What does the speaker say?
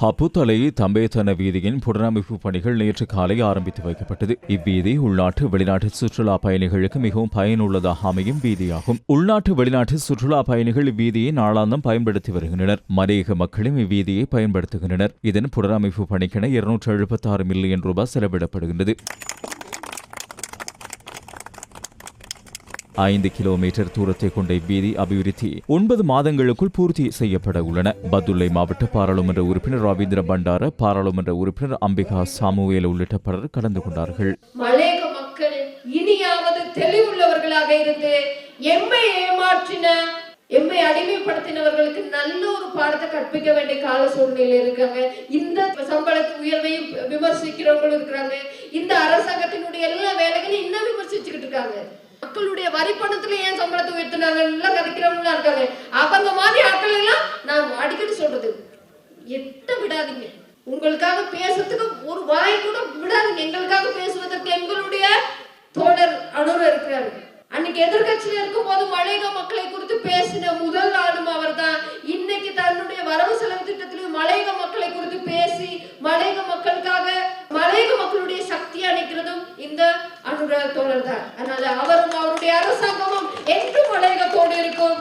ஹப்புத்தலை தம்பேத்தன வீதியின் புனரமைப்பு பணிகள் நேற்று காலை ஆரம்பித்து வைக்கப்பட்டது. இவ்வீதி உள்நாட்டு வெளிநாட்டு சுற்றுலா பயணிகளுக்கு மிகவும் பயனுள்ளதாக அமையும் வீதியாகும். உள்நாட்டு வெளிநாட்டு சுற்றுலா பயணிகள் இவ்வீதியை நாளாந்தம் பயன்படுத்தி வருகின்றனர். மலையக மக்களும் இவ்வீதியை பயன்படுத்துகின்றனர். இதன் புனரமைப்பு பணிக்கென 276 மில்லியன் ரூபாய் செலவிடப்படுகின்றது. 5 கிலோமீட்டர் தூரத்தை கொண்ட இவ்வீதி அபிவிருத்தி 9 மாதங்களுக்குள் பூர்த்தி செய்யப்பட உள்ளன. பதுளை மாவட்ட பாராளுமன்ற உறுப்பினர் ரவீந்திர பண்டார, பாராளுமன்ற உறுப்பினர் அம்பிகா சாமுவேல் உள்ளிட்ட பலர் கலந்து கொண்டார்கள். மலையக மக்கள் இனியாவது தெளிவுள்ளவர்களாக இருந்து எம்மை ஏமாற்றின, எம்மை அடிமைப்படுத்தினவர்களுக்கு நல்ல ஒரு பாடத்தை கற்பிக்க வேண்டிய கால சூழ்நிலை இருக்காங்க. இந்த சம்பளத்து உயர்வையும் விமர்சிக்கிறவங்களும் இருக்கிறாங்க. இந்த அரசாங்கத்தினுடைய எல்லா வேலைகளையும் இன்னும் விமர்சிச்சுக்கிட்டு இருக்காங்க. மக்களுடைய வரி பணத்துல ஏன் சம்பளத்தை உயர்த்தினாங்க கதைக்கிறவங்களா இருக்காங்க. அவங்க மாதிரி ஆட்கள் எல்லாம் நான் அடிக்கடி சொல்றது, எட்ட விடாதீங்க. உங்களுக்காக பேசுறதுக்கு ஒரு வாய் கூட விடாதீங்க. எங்களுக்காக பேசுவதற்கு எங்களுடைய தோழர் அனுர் இருக்கிறாரு. அன்னைக்கு எதிர்கட்சியில இருக்கும் போது மலையக மக்களை குறித்து பேசின முதல் ஆளும் அவர் தான். இன்னைக்கு தன்னுடைய வரவு செலவு திட்டத்திலும் மலையக மக்களை குறித்து பேசி மலையக மக்களுக்காக மலையக மக்களுடைய சக்தி அணைக்கிறதும் இந்த அனுர தோழர் தான். அதனால அவரும் அவருடைய அரசாங்கமும் என்றும் மலையகத்தோடு இருக்கும்.